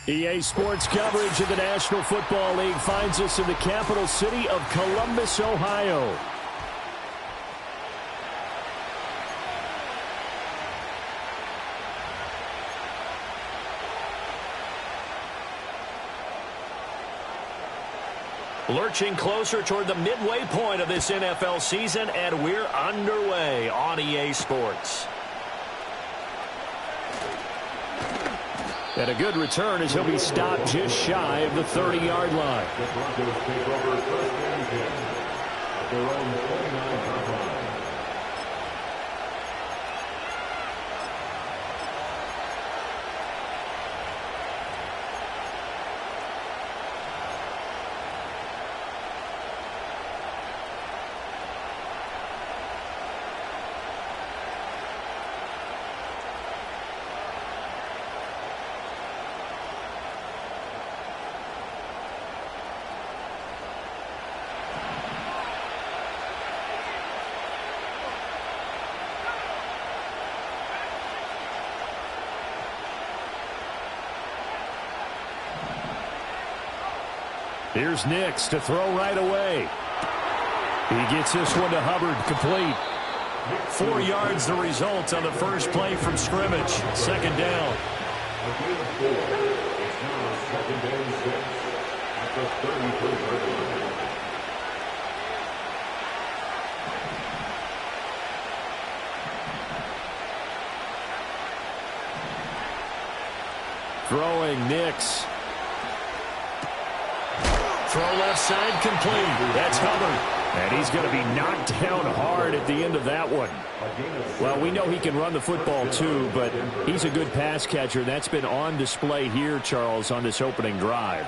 EA Sports coverage of the National Football League finds us in the capital city of Columbus, Ohio. Lurching closer toward the midway point of this NFL season, and we're underway on EA Sports. And a good return as he'll be stopped just shy of the 30-yard line. The Broncos take over first and 10 at their own 49-yard line. Here's Nix to throw right away. He gets this one to Hubbard, complete. 4 yards the result on the first play from scrimmage. Second down. It's now second and 6 at the 33-yard line. Throwing Nix. Throw left side, complete. That's Hubbard. And he's going to be knocked down hard at the end of that one. Well, we know he can run the football too, but he's a good pass catcher. That's been on display here, Charles, on this opening drive.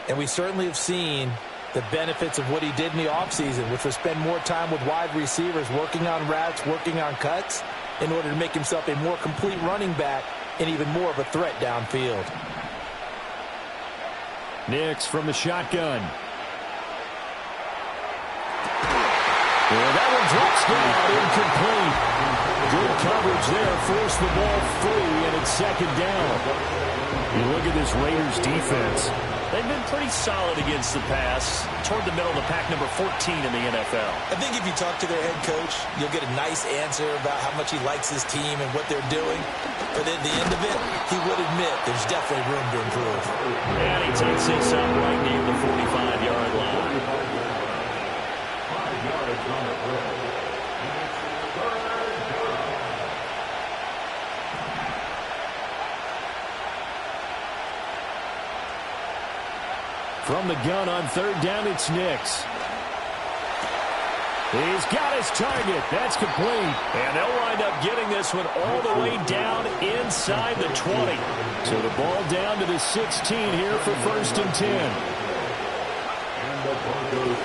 And we certainly have seen the benefits of what he did in the offseason, which was spend more time with wide receivers, working on routes, working on cuts, in order to make himself a more complete running back and even more of a threat downfield. Nix from the shotgun. Well, that one drops down, incomplete. Good coverage there, forced the ball free, and it's second down. You look at this Raiders defense. They've been pretty solid against the pass, toward the middle of the pack, number 14 in the NFL. I think if you talk to their head coach, you'll get a nice answer about how much he likes his team and what they're doing. But at the end of it, he would admit there's definitely room to improve. And he takes this up right near the 45-yard line. 5 yards on the play. And it's third down. From the gun on third down, it's Nix. He's got his target. That's complete. And they'll wind up getting this one all the way down inside the 20. So the ball down to the 16 here for first and 10.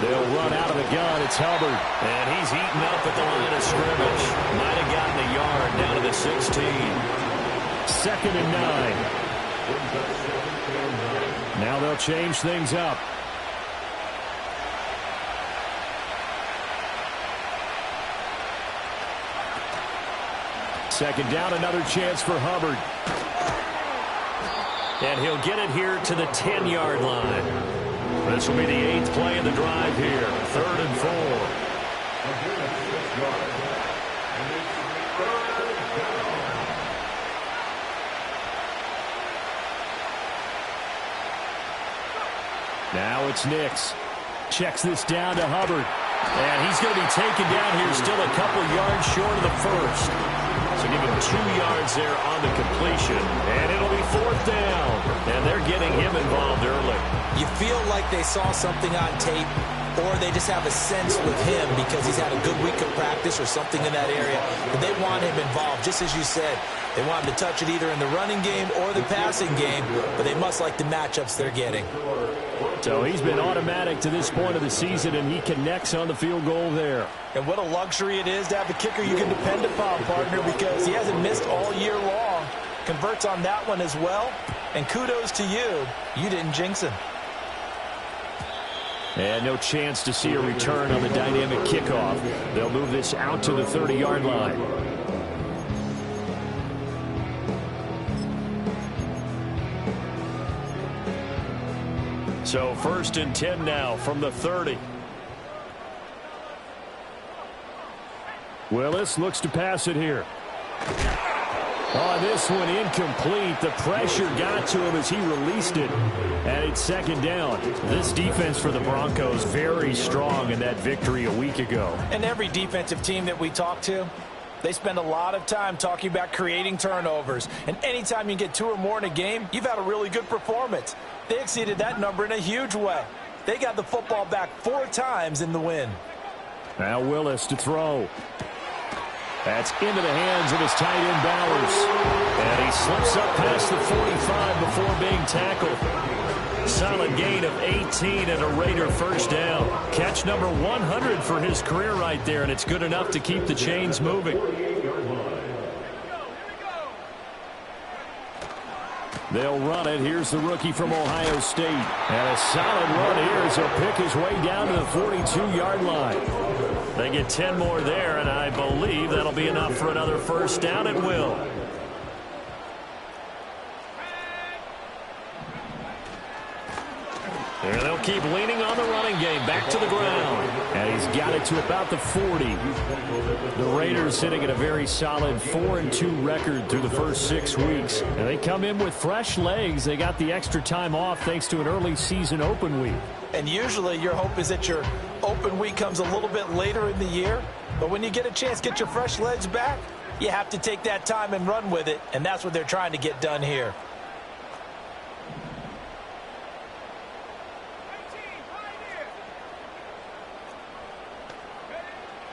They'll run out of the gun. It's Hubbard. And he's eaten up at the line of scrimmage. Might have gotten a yard down to the 16. Second and 9. Now they'll change things up. Second down, another chance for Hubbard. And he'll get it here to the 10-yard line. This will be the 8th play of the drive here. Third and 4. Now it's Nix. Checks this down to Hubbard. And he's going to be taken down here, still a couple yards short of the first. So give him 2 yards there on the completion. And it'll be fourth down. And they're getting him involved early. You feel like they saw something on tape, or they just have a sense with him because he's had a good week of practice or something in that area. But they want him involved, just as you said. They want him to touch it either in the running game or the passing game, but they must like the matchups they're getting. So he's been automatic to this point of the season, and he connects on the field goal there. And what a luxury it is to have a kicker you can depend upon, partner, because he hasn't missed all year long. Converts on that one as well. And kudos to you. You didn't jinx him. And no chance to see a return on the dynamic kickoff. They'll move this out to the 30-yard line. So 1st and 10 now from the 30. Willis looks to pass it here. On this one, incomplete. The pressure got to him as he released it, and it's 2nd down. This defense for the Broncos very strong in that victory a week ago. And every defensive team that we talk to, they spend a lot of time talking about creating turnovers. And anytime you get 2 or more in a game, you've had a really good performance. They exceeded that number in a huge way. They got the football back 4 times in the win. Now Willis to throw. That's into the hands of his tight end Bowers. And he slips up past the 45 before being tackled. Solid gain of 18 and a Raider 1st down. Catch number 100 for his career right there, and it's good enough to keep the chains moving. They'll run it. Here's the rookie from Ohio State. And a solid run here as he'll pick his way down to the 42-yard line. They get 10 more there, and I believe that'll be enough for another 1st down at will. And they'll keep leaning on the running game. Back to the ground. And he's got it to about the 40. The Raiders sitting at a very solid 4-2 record through the first 6 weeks. And they come in with fresh legs. They got the extra time off thanks to an early season open week. And usually your hope is that your open week comes a little bit later in the year. But when you get a chance to get your fresh legs back, you have to take that time and run with it. And that's what they're trying to get done here.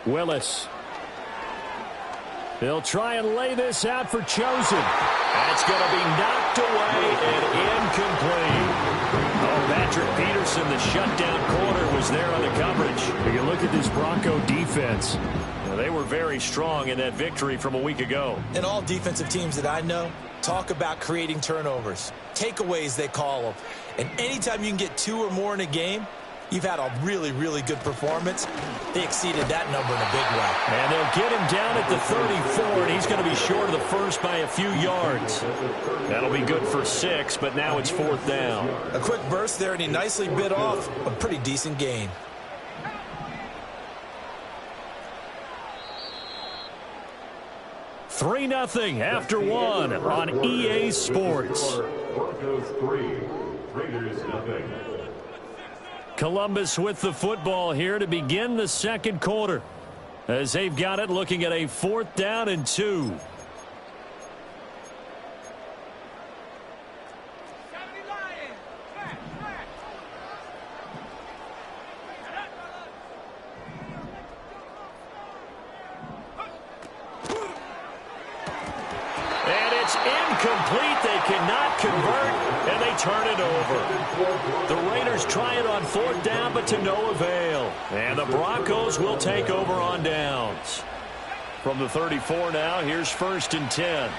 Willis. They'll try and lay this out for Chosen. That's going to be knocked away and incomplete. Oh, Patrick Peterson, the shutdown corner, was there on the coverage. You look at this Bronco defense. They were very strong in that victory from a week ago. And all defensive teams that I know talk about creating turnovers. Takeaways, they call them. And anytime you can get 2 or more in a game, you've had a really, really good performance. They exceeded that number in a big way. And they'll get him down at the 34, and he's going to be short of the 1st by a few yards. That'll be good for 6, but now it's 4th down. A quick burst there, and he nicely bit off a pretty decent gain. Three 0 after 1 on EA Sports. Broncos 3, Raiders 0. Columbus with the football here to begin the 2nd quarter. As they've got it, looking at a 4th down and 2. Incomplete. They cannot convert, and they turn it over. The Raiders try it on 4th down, but to no avail. And the Broncos will take over on downs. From the 34 now, here's 1st and 10.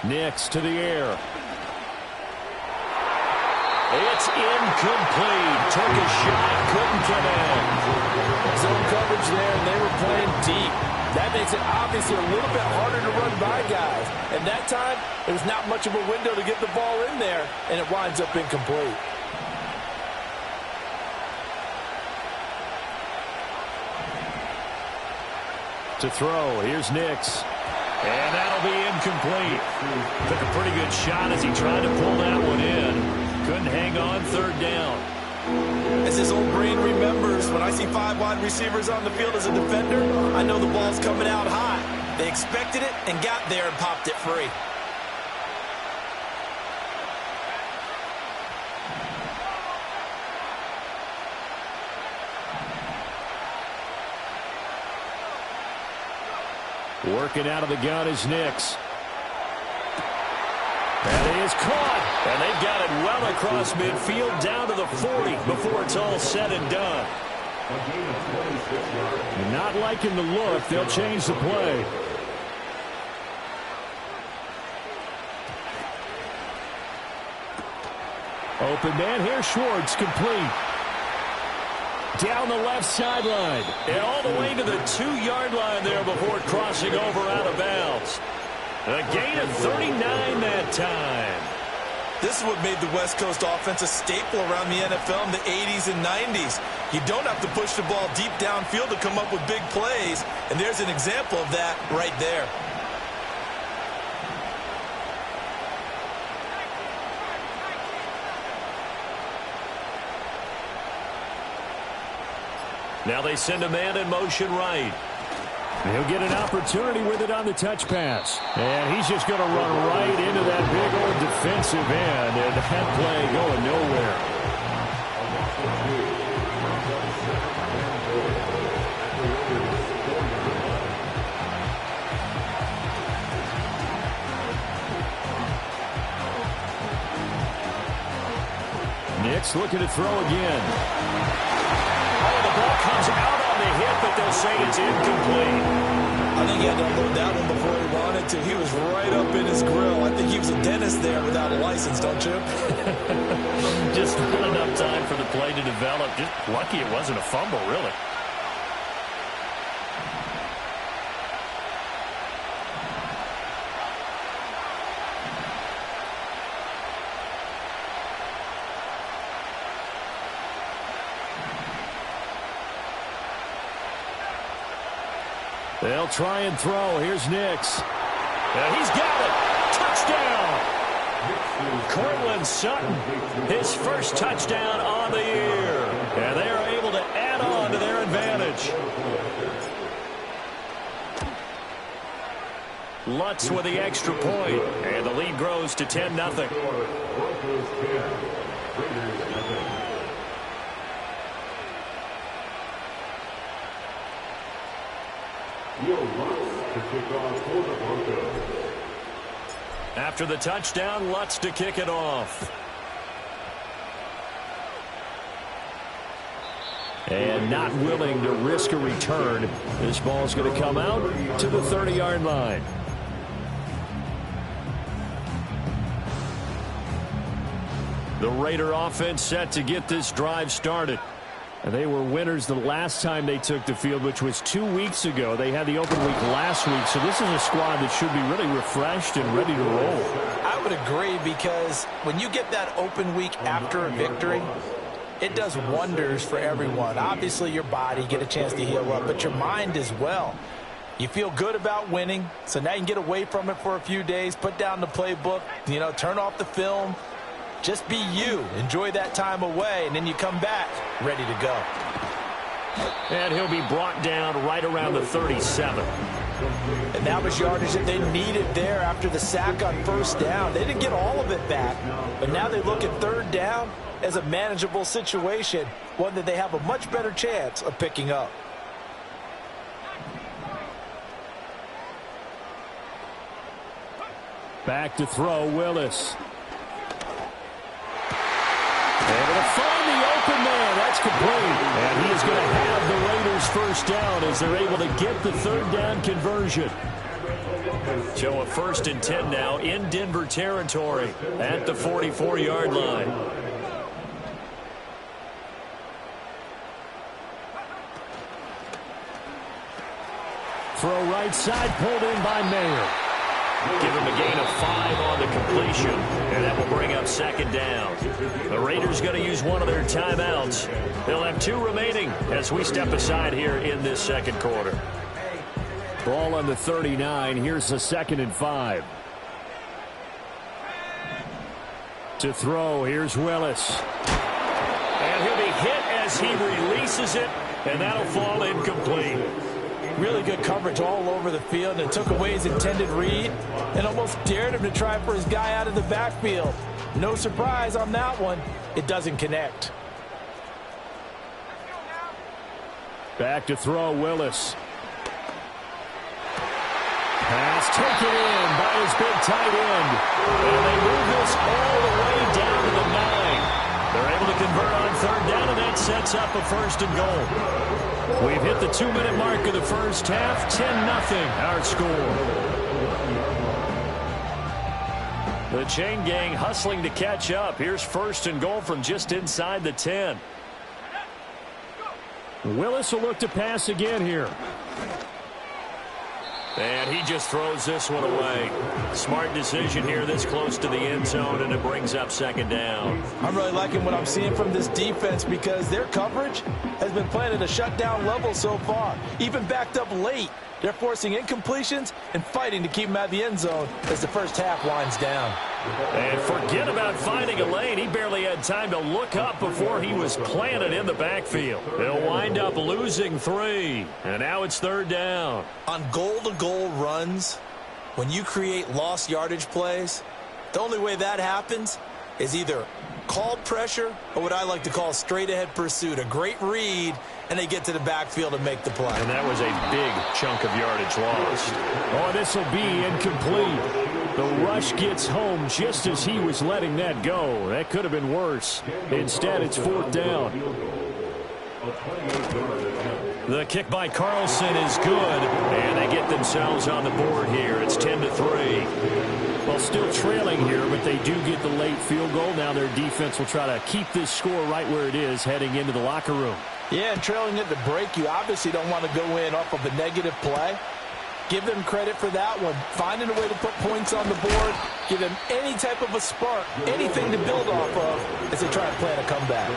Nix to the air. It's incomplete. Took a shot, couldn't get in. Zone coverage there, and they were playing deep. That makes it obviously a little bit harder to run by guys. And that time, there was not much of a window to get the ball in there, and it winds up incomplete. To throw, here's Nix. And that'll be incomplete. Took a pretty good shot as he tried to pull that one in. Couldn't hang on, 3rd down. As his old brain remembers, when I see 5 wide receivers on the field as a defender, I know the ball's coming out high. They expected it and got there and popped it free. Working out of the gun is Nix. And he is caught. And they've got it well across midfield down to the 40 before it's all said and done. Not liking the look. They'll change the play. Open man here. Schwartz complete. Down the left sideline. And all the way to the 2-yard line there before crossing over out of bounds. A gain of 39 that time. This is what made the West Coast offense a staple around the NFL in the 80s and 90s. You don't have to push the ball deep downfield to come up with big plays, and there's an example of that right there. Now they send a man in motion right. He'll get an opportunity with it on the touch pass. And he's just going to run right into that big old defensive end. And that play going nowhere. Nix looking to throw again. Oh, the ball comes out on the hit, but they'll say it's incomplete. I think he had to unload that one before he wanted to. He was right up in his grill. I think he was a dentist there without a license, don't you? Just not enough time for the play to develop. Just lucky it wasn't a fumble, really. They'll try and throw. Here's Nix. And he's got it. Touchdown. Cortland Sutton, his first touchdown on the year. And they are able to add on to their advantage. Lutz with the extra point. And the lead grows to 10-0. After the touchdown, Lutz to kick it off. And not willing to risk a return. This ball's going to come out to the 30-yard line. The Raider offense set to get this drive started. And they were winners the last time they took the field, which was 2 weeks ago. They had the open week last week, so this is a squad that should be really refreshed and ready to roll. I would agree, because when you get that open week after a victory, it does wonders for everyone. Obviously, your body, get a chance to heal up, but your mind as well. You feel good about winning, so now you can get away from it for a few days, put down the playbook, turn off the film. Just be you. Enjoy that time away, and then you come back ready to go. And he'll be brought down right around the 37. And that was yardage that they needed there after the sack on first down. They didn't get all of it back, but now they look at third down as a manageable situation, one that they have a much better chance of picking up. Back to throw, Willis. Able to find the open man. That's complete. And he is going to have the Raiders first down as they're able to get the third down conversion. So a 1st and 10 now in Denver territory at the 44-yard line. Throw right side, pulled in by Mayer. Give him a gain of 5 on the completion, and that will bring up 2nd down. The Raiders going to use one of their timeouts. They'll have 2 remaining as we step aside here in this second quarter. Ball on the 39. Here's the 2nd and 5. To throw, here's Willis. And he'll be hit as he releases it, and that'll fall incomplete. Really good coverage all over the field, and took away his intended read and almost dared him to try for his guy out of the backfield. No surprise on that one. It doesn't connect. Back to throw, Willis. Pass taken in by his big tight end. And they move this all the way down to the 9. They're able to convert on third down, and that sets up a 1st and goal. We've hit the 2-minute mark of the first half. 10-0 our score. The chain gang hustling to catch up. Here's 1st and goal from just inside the 10. Willis will look to pass again here. And he just throws this one away. Smart decision here this close to the end zone, and it brings up second down. I'm really liking what I'm seeing from this defense because their coverage has been playing at a shutdown level so far. Even backed up late, they're forcing incompletions and fighting to keep them out of the end zone as the first half winds down. And forget about finding a lane. He barely had time to look up before he was planted in the backfield. They'll wind up losing 3. And now it's third down. On goal-to-goal runs, when you create lost yardage plays, the only way that happens is either called pressure or what I like to call straight-ahead pursuit. A great read, and they get to the backfield and make the play. And that was a big chunk of yardage lost. Oh, this will be incomplete. The rush gets home just as he was letting that go. That could have been worse. Instead, it's fourth down. The kick by Carlson is good, and they get themselves on the board here. It's 10-3. Well, still trailing here, but they do get the late field goal. Now their defense will try to keep this score right where it is heading into the locker room. Yeah, and trailing at the break, you obviously don't want to go in off of a negative play. Give them credit for that one. Finding a way to put points on the board. Give them any type of a spark, anything to build off of as they try and plan a comeback.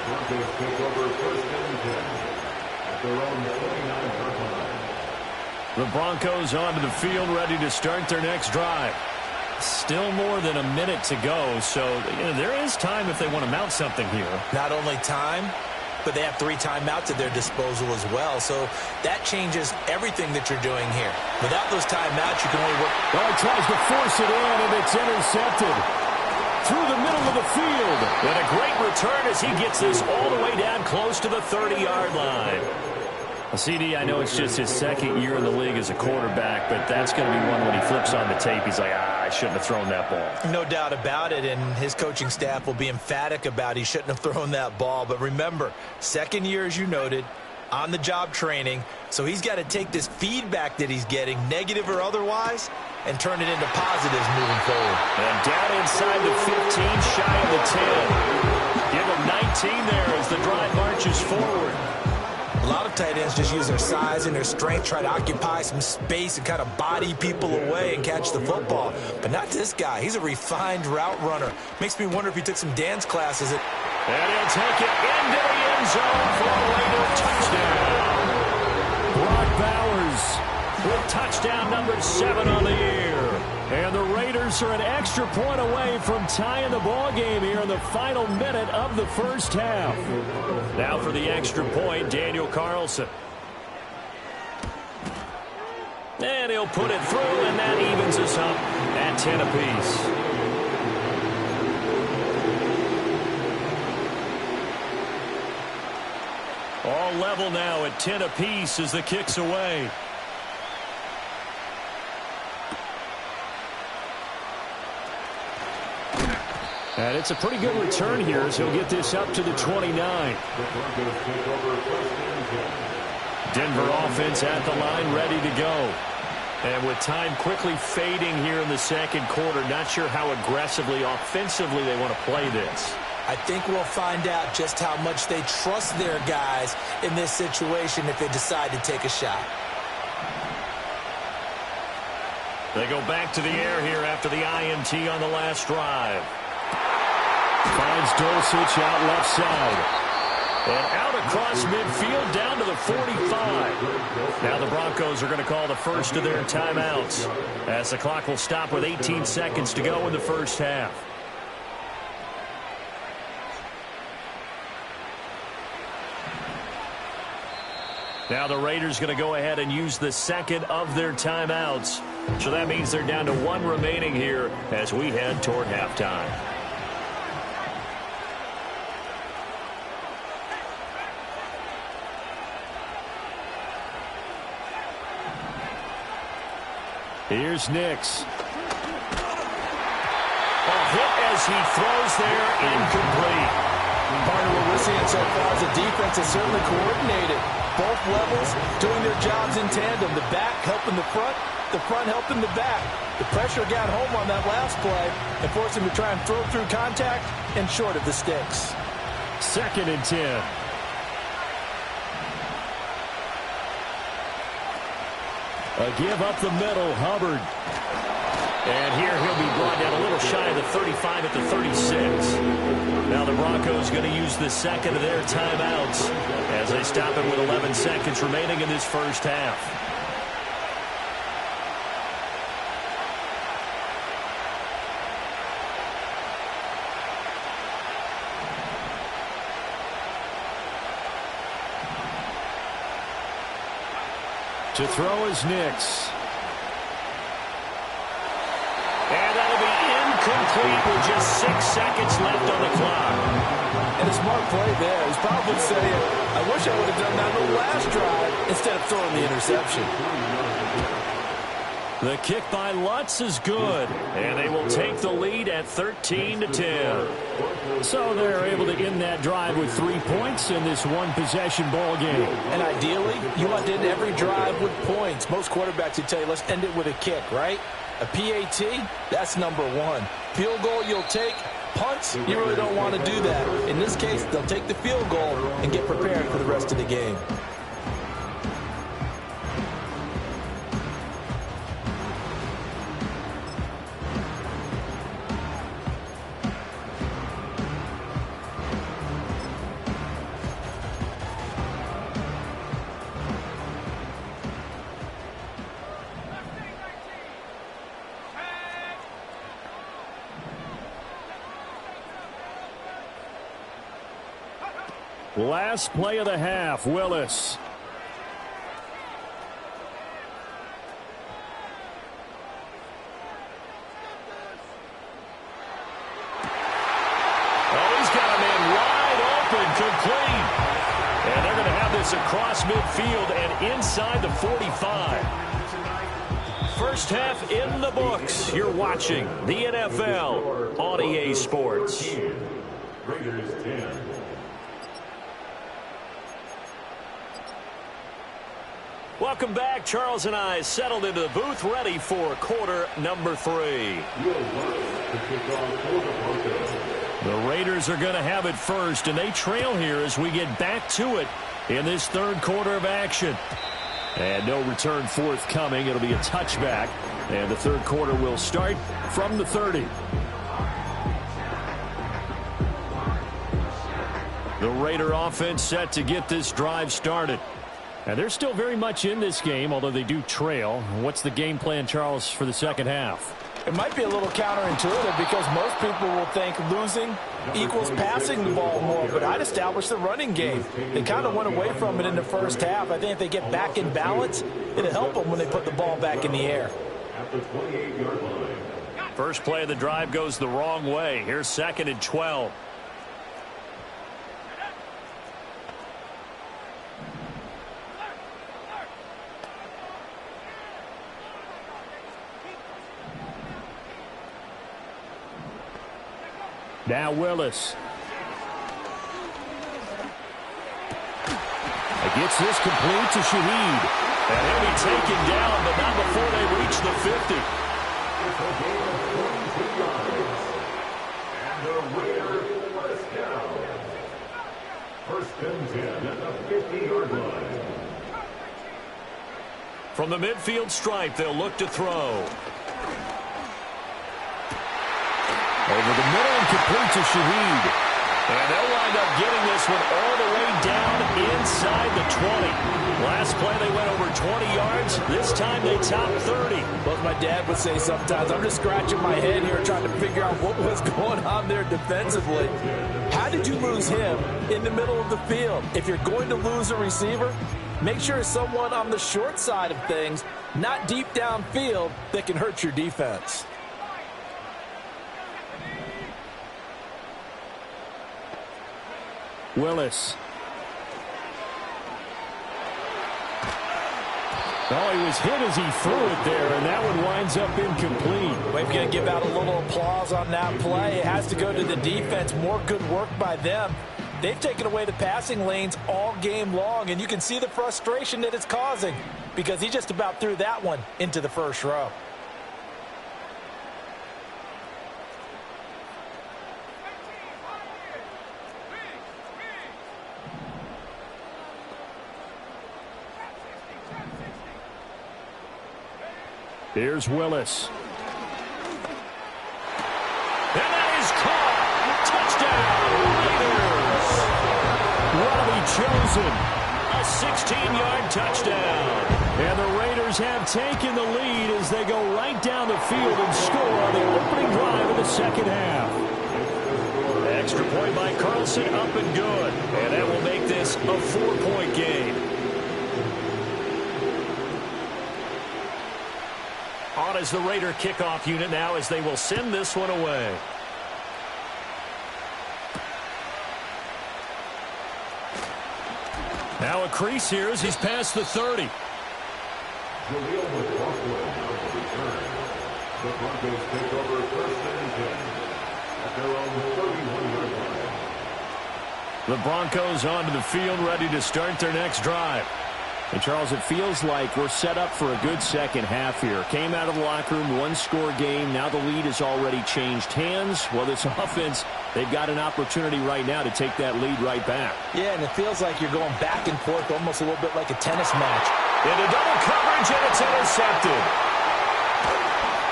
The Broncos onto the field, ready to start their next drive. Still more than a minute to go, so there is time if they want to mount something here. Not only time, but they have 3 timeouts at their disposal as well. So that changes everything that you're doing here. Without those timeouts, you can only work. Oh, he tries to force it in, and it's intercepted through the middle of the field. And a great return as he gets this all the way down close to the 30-yard line. CD, I know it's just his second year in the league as a quarterback, but that's going to be one when he flips on the tape. He's like, I shouldn't have thrown that ball. No doubt about it, and his coaching staff will be emphatic about he shouldn't have thrown that ball. But remember, second year, as you noted, on-the-job training, so he's got to take this feedback that he's getting, negative or otherwise, and turn it into positives moving forward. And down inside the 15, shy of the 10. Give him 19 there as the drive marches forward. A lot of tight ends just use their size and their strength, try to occupy some space and kind of body people away and catch the football. But not this guy. He's a refined route runner. Makes me wonder if he took some dance classes. And he'll take it into the end zone for a later touchdown. Brock Bowers with touchdown number 7 on the year. And the Raiders are an extra point away from tying the ball game here in the final minute of the first half. Now for the extra point, Daniel Carlson. And he'll put it through, and that evens us up at 10 apiece. All level now at 10 apiece as the kick's away. And it's a pretty good return here as he'll get this up to the 29. Denver offense at the line, ready to go. And with time quickly fading here in the second quarter, not sure how aggressively, offensively they want to play this. I think we'll find out just how much they trust their guys in this situation if they decide to take a shot. They go back to the air here after the INT on the last drive. Finds Dulcich out left side. And out across midfield down to the 45. Now the Broncos are going to call the first of their timeouts as the clock will stop with 18 seconds to go in the first half. Now the Raiders going to go ahead and use the second of their timeouts. So that means they're down to 1 remaining here as we head toward halftime. Here's Nix. A hit as he throws there, incomplete. Part of what we're seeing so far is the defense is certainly coordinated. Both levels doing their jobs in tandem. The back helping the front helping the back. The pressure got home on that last play and forced him to try and throw through contact and short of the sticks. 2nd and 10. A give up the middle, Hubbard. And here he'll be brought down a little shy of the 35 at the 36. Now the Broncos going to use the second of their timeouts as they stop it with 11 seconds remaining in this first half. To throw is Nix. And that'll be incomplete with just 6 seconds left on the clock. And a smart play there. He's probably saying, I wish I would have done that on the last drive instead of throwing the interception. The kick by Lutz is good, and they will take the lead at 13-10. So they're able to end that drive with 3 points in this one-possession ball game. And ideally, you want to end every drive with points. Most quarterbacks would tell you, let's end it with a kick, right? A PAT, that's number one. Field goal you'll take. Punts, you really don't want to do that. In this case, they'll take the field goal and get prepared for the rest of the game. Last play of the half, Willis. Oh, he's got a man wide open, complete. And they're going to have this across midfield and inside the 45. First half in the books. You're watching the NFL on EA Sports. Raiders 10. Welcome back. Charles and I settled into the booth, ready for quarter number 3. The Raiders are going to have it first, and they trail here as we get back to it in this third quarter of action. And no return forthcoming. It'll be a touchback, and the third quarter will start from the 30. The Raider offense set to get this drive started. And they're still very much in this game, although they do trail. What's the game plan, Charles, for the second half? It might be a little counterintuitive because most people will think losing equals passing the ball more, but I'd establish the running game. They kind of went away from it in the first half. I think if they get back in balance, it'll help them when they put the ball back in the air. At the 28-yard line. First play of the drive goes the wrong way. Here's 2nd and 12. Now Willis. Gets this complete to Shaheed. And he'll be taken down, but not before they reach the 50. It's a gain of 22 yards. And the Raiders first down. First and 10 at the 50-yard line. From the midfield stripe, they'll look to throw. Over the middle and complete to Shaheed. And they'll wind up getting this one all the way down inside the 20. Last play they went over 20 yards. This time they topped 30. Well, as my dad would say sometimes, I'm just scratching my head here trying to figure out what was going on there defensively. How did you lose him in the middle of the field? If you're going to lose a receiver, make sure it's someone on the short side of things, not deep downfield, that can hurt your defense. Willis. Oh, he was hit as he threw it there, and that one winds up incomplete. We're going to give out a little applause on that play. It has to go to the defense. More good work by them. They've taken away the passing lanes all game long, and you can see the frustration that it's causing because he just about threw that one into the first row. Here's Willis. And that is caught. Touchdown, Raiders. Robbie Chosen. A 16-yard touchdown. And the Raiders have taken the lead as they go right down the field and score on the opening drive of the second half. Extra point by Carlson, up and good. And that will make this a 4-point game. On is the Raider kickoff unit now as they will send this one away. Now a crease here as he's past the 30. The Broncos take over first and 10 at their own 31-yard line. The Broncos onto the field, ready to start their next drive. And, Charles, it feels like we're set up for a good second half here. Came out of the locker room, one-score game. Now the lead has already changed hands. Well, this offense, they've got an opportunity right now to take that lead right back. Yeah, and it feels like you're going back and forth almost a little bit like a tennis match. Into double coverage, and it's intercepted.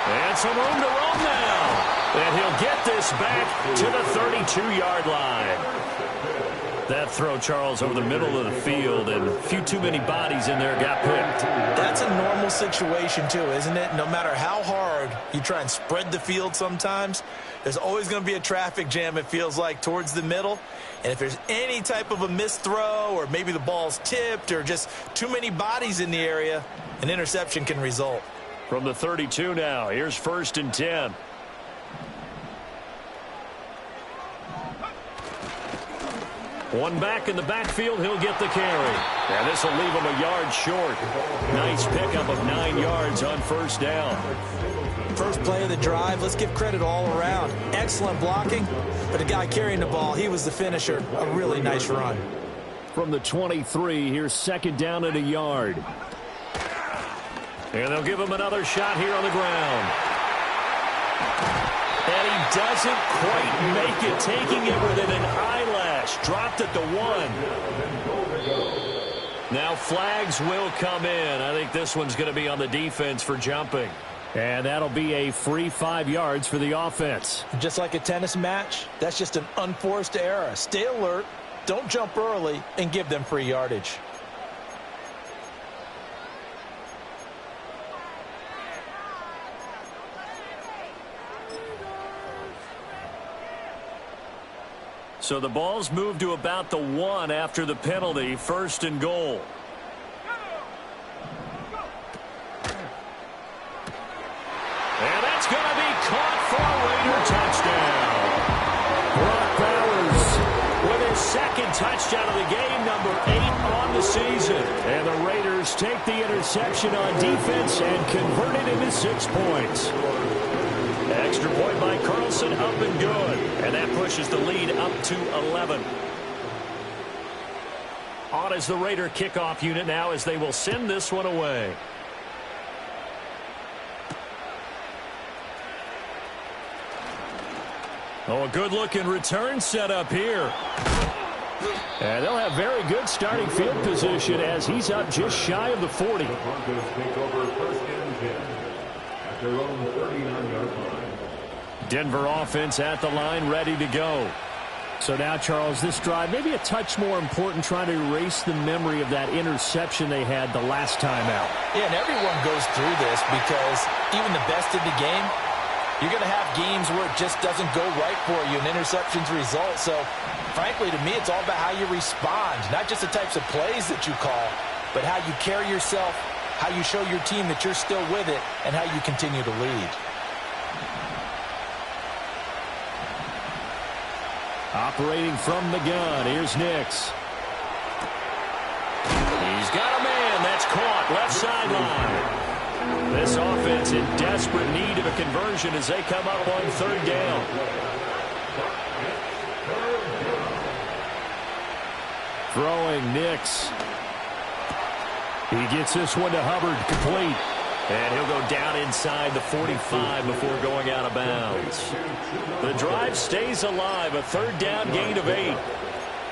And some room to roam now. And he'll get this back to the 32-yard line. That throw, Charles, over the middle of the field, and a few too many bodies in there got picked. That's a normal situation, too, isn't it? No matter how hard you try and spread the field sometimes, there's always going to be a traffic jam, it feels like, towards the middle. And if there's any type of a missed throw, or maybe the ball's tipped, or just too many bodies in the area, an interception can result. From the 32 now, here's 1st and 10. One back in the backfield, he'll get the carry. And this will leave him a yard short. Nice pickup of 9 yards on 1st down. First play of the drive, let's give credit all around. Excellent blocking, but the guy carrying the ball, he was the finisher. A really nice run. From the 23, here's 2nd down and a yard. And they'll give him another shot here on the ground. And he doesn't quite make it, taking it within an eyelash. Dropped at the 1. Now flags will come in. I think this one's going to be on the defense for jumping. And that'll be a free 5 yards for the offense. Just like a tennis match, that's just an unforced error. Stay alert, don't jump early, and give them free yardage. So the ball's moved to about the 1 after the penalty. 1st and goal. And that's going to be caught for a Raider touchdown. Brock Bowers with his 2nd touchdown of the game, number 8 on the season. And the Raiders take the interception on defense and convert it into 6 points. Extra point by Carlson, up and good. And that pushes the lead up to 11. On is the Raider kickoff unit now as they will send this one away. Oh, a good-looking return set up here. And they'll have very good starting field position as he's up just shy of the 40. The Broncos take over 1st and 10 at their own 39-yard line. Denver offense at the line, ready to go. So now, Charles, this drive maybe a touch more important, trying to erase the memory of that interception they had the last time out. Yeah, and everyone goes through this because even the best in the game, you're going to have games where it just doesn't go right for you, and interceptions result. So, frankly, to me, it's all about how you respond, not just the types of plays that you call, but how you carry yourself, how you show your team that you're still with it, and how you continue to lead. Operating from the gun, here's Nix. He's got a man. That's caught. Left sideline. This offense in desperate need of a conversion as they come up on 3rd down. Throwing Nix. He gets this one to Hubbard, complete. And he'll go down inside the 45 before going out of bounds. The drive stays alive, a 3rd down gain of 8.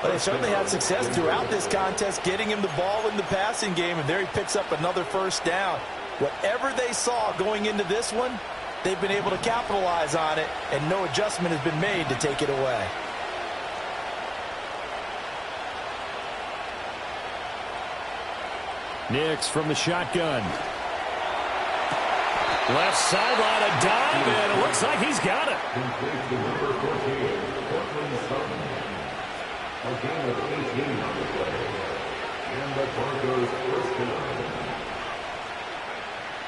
Well, they certainly had success throughout this contest, getting him the ball in the passing game, and there he picks up another 1st down. Whatever they saw going into this one, they've been able to capitalize on it, and no adjustment has been made to take it away. Nix from the shotgun. Left sideline, a dive, and it looks like he's got it. A gain of 18 on the play. And the Broncos first down.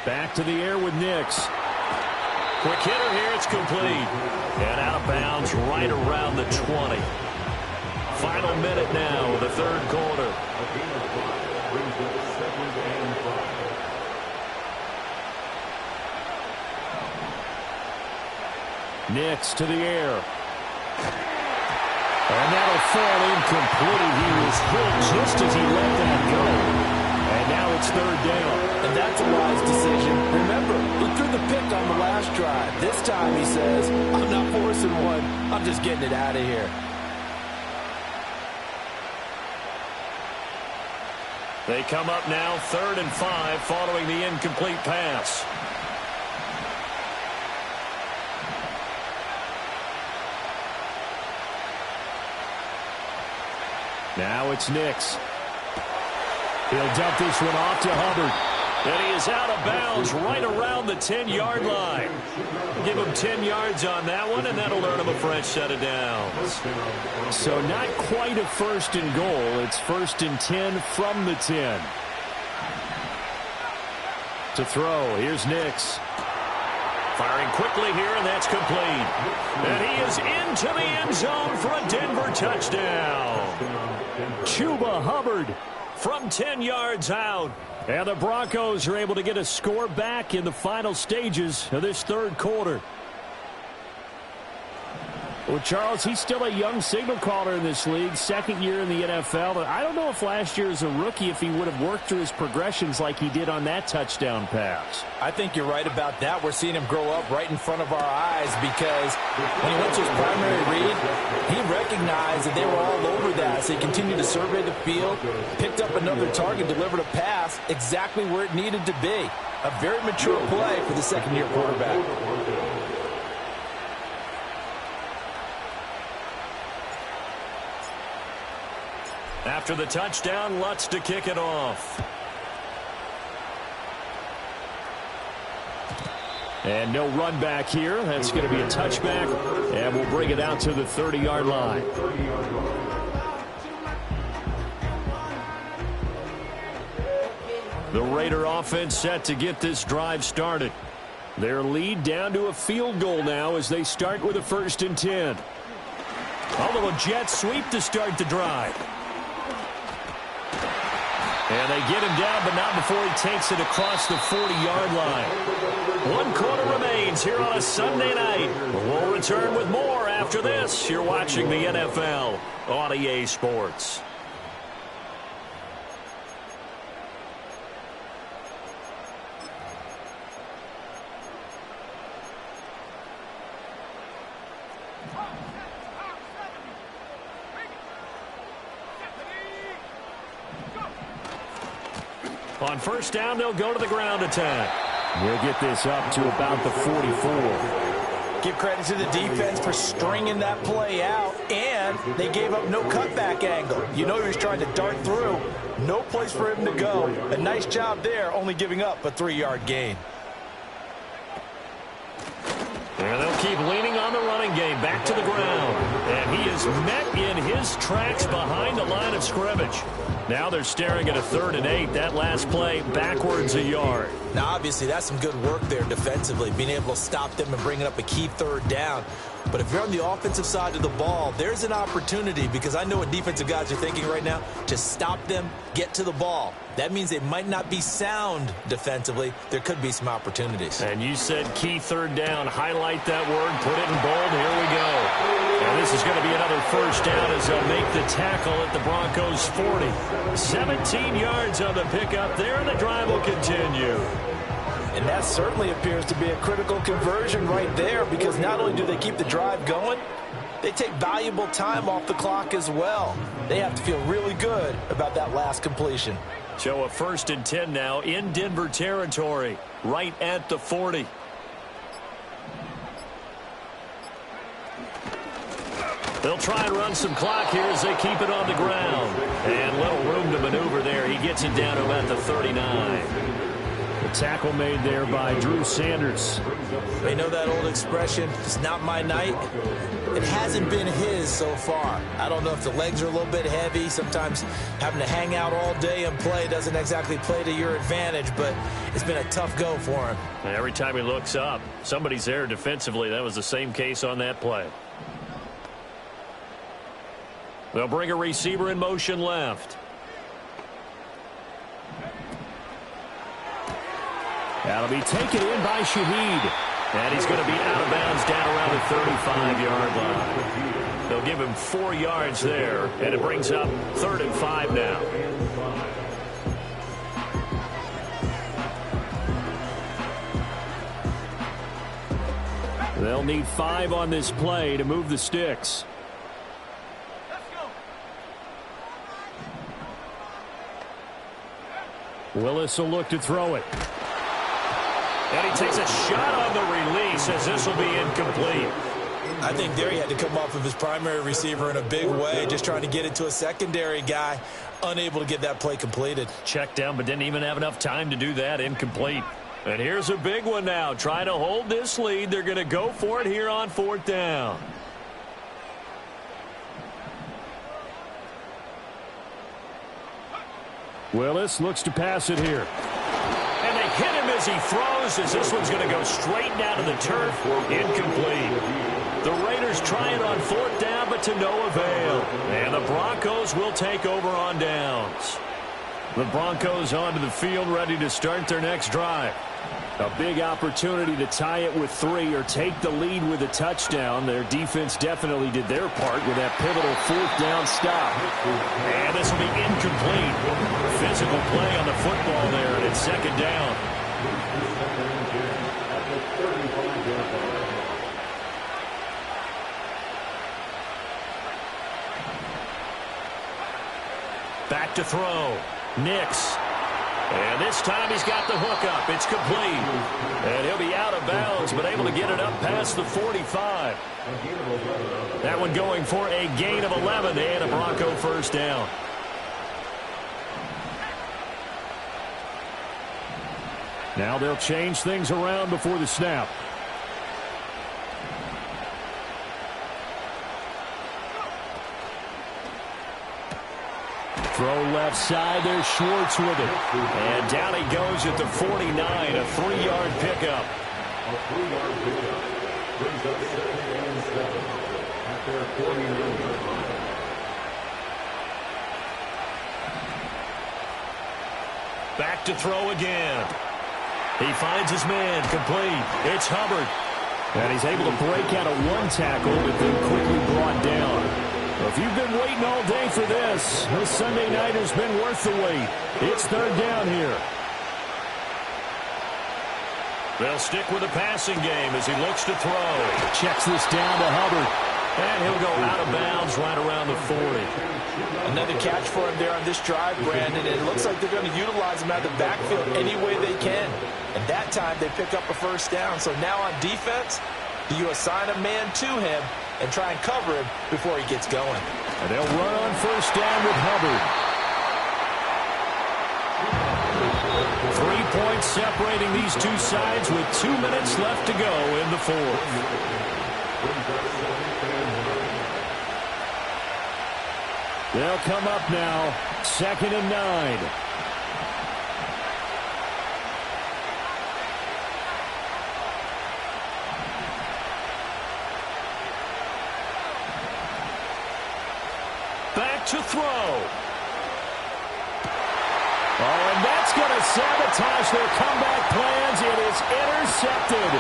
Back to the air with Nix. Quick hitter here, it's complete. And out of bounds right around the 20. Final minute now of the third quarter. A gain of 5 brings up 2nd and 5. Nix to the air. And that'll fall incomplete. He was hit just as he let that go. And now it's third down. And that's a wise decision. Remember, he threw the pick on the last drive. This time he says, I'm not forcing one. I'm just getting it out of here. They come up now 3rd and 5 following the incomplete pass. Now it's Nix. He'll dump this one off to Hubbard. And he is out of bounds right around the 10-yard line. Give him 10 yards on that one, and that'll earn him a fresh set of downs. So not quite a 1st and goal. It's 1st and 10 from the 10. To throw, here's Nix. Firing quickly here, and that's complete. And he is into the end zone for a Denver touchdown. Chuba Hubbard from 10 yards out. And the Broncos are able to get a score back in the final stages of this third quarter. Well, Charles, he's still a young signal caller in this league, 2nd year in the NFL. But I don't know if last year as a rookie, if he would have worked through his progressions like he did on that touchdown pass. I think you're right about that. We're seeing him grow up right in front of our eyes because when he went to his primary read, he recognized that they were all over that. So he continued to survey the field, picked up another target, delivered a pass exactly where it needed to be. A very mature play for the 2nd-year quarterback. After the touchdown, Lutz to kick it off. And no run back here. That's going to be a touchback. And we'll bring it out to the 30-yard line. The Raider offense set to get this drive started. Their lead down to a field goal now as they start with a 1st and 10. A little jet sweep to start the drive. And they get him down, but not before he takes it across the 40-yard line. 1 quarter remains here on a Sunday night. We'll return with more after this. You're watching the NFL on EA Sports. On 1st down, they'll go to the ground attack. We'll get this up to about the 44. Give credit to the defense for stringing that play out, and they gave up no cutback angle. You know he was trying to dart through. No place for him to go. A nice job there, only giving up a 3-yard gain. And they'll keep leaning on the running game back to the ground. And he is met in his tracks behind the line of scrimmage. Now they're staring at a 3rd and 8. That last play backwards a yard. Now, obviously, that's some good work there defensively, being able to stop them and bringing up a key 3rd down. But if you're on the offensive side of the ball, there's an opportunity, because I know what defensive guys are thinking right now, to stop them, get to the ball. That means they might not be sound defensively. There could be some opportunities. And you said key 3rd down. Highlight that word. Put it in bold. Here we go. And this is going to be another 1st down as they'll make the tackle at the Broncos' 40. 17 yards on the pickup there, and the drive will continue. And that certainly appears to be a critical conversion right there, because not only do they keep the drive going, they take valuable time off the clock as well. They have to feel really good good about that last completion. So a 1st and 10 now in Denver territory, right at the 40. They'll try and run some clock here as they keep it on the ground. And little room to maneuver there. He gets it down to about the 39. The tackle made there by Drew Sanders. They know that old expression, it's not my night. It hasn't been his so far. I don't know if the legs are a little bit heavy. Sometimes having to hang out all day and play doesn't exactly play to your advantage, but it's been a tough go for him. And every time he looks up, somebody's there defensively. That was the same case on that play. They'll bring a receiver in motion left. That'll be taken in by Shaheed. And he's going to be out of bounds down around the 35-yard line. They'll give him 4 yards there, and it brings up 3rd and 5 now. They'll need 5 on this play to move the sticks. Willis will look to throw it. And he takes a shot on the release as this will be incomplete. I think there he had to come off of his primary receiver in a big way, just trying to get it to a secondary guy, unable to get that play completed. Checked down, but didn't even have enough time to do that. Incomplete. And here's a big one now. Trying to hold this lead. They're going to go for it here on 4th down. Willis looks to pass it here. And they hit him as he throws, as this one's going to go straight down to the turf. Incomplete. The Raiders try it on 4th down, but to no avail. And the Broncos will take over on downs. The Broncos onto the field, ready to start their next drive. A big opportunity to tie it with 3 or take the lead with a touchdown. Their defense definitely did their part with that pivotal 4th down stop. And this will be incomplete. Physical play on the football there, and it's 2nd down. Back to throw. Nix. And this time he's got the hook up. It's complete. And he'll be out of bounds, but able to get it up past the 45. That one going for a gain of 11 and a Bronco 1st down. Now they'll change things around before the snap. Throw left side. There's Schwartz with it. And down he goes at the 49. A 3-yard pickup. A 3-yard pickup brings up 2nd and 7 at their 49-yard line. Back to throw again. He finds his man. Complete. It's Hubbard. And he's able to break out of 1 tackle, but then quickly brought down. If you've been waiting all day for this Sunday night has been worth the wait. It's 3rd down here. They'll stick with the passing game as he looks to throw. Checks this down to Hubbard. And he'll go out of bounds right around the 40. Another catch for him there on this drive, Brandon. And it looks like they're going to utilize him out of the backfield any way they can. And that time they pick up a 1st down. So now on defense, you assign a man to him and try and cover him before he gets going. And they'll run on 1st down with Hubbard. 3 points separating these two sides with 2 minutes left to go in the 4th. They'll come up now, 2nd and 9. Back to throw. Oh, and that's going to sabotage their comeback plans. It is intercepted.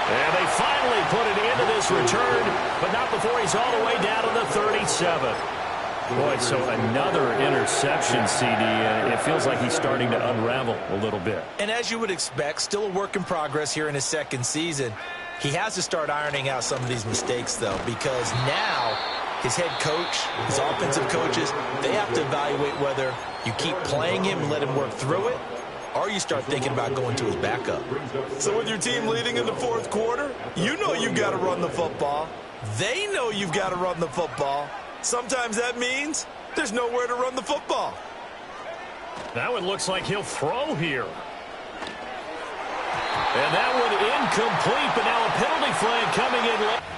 And they finally put it into this return, but not before he's all the way down to the 37. Boy, so another interception, CD, and it feels like he's starting to unravel a little bit. And as you would expect, still a work in progress here in his 2nd season. He has to start ironing out some of these mistakes, though, because now his head coach, his offensive coaches, they have to evaluate whether you keep playing him and let him work through it, or you start thinking about going to his backup. So with your team leading in the fourth quarter, you know you've got to run the football. They know you've got to run the football. Sometimes that means there's nowhere to run the football. Now it looks like he'll throw here. And that one incomplete, but now a penalty flag coming in late.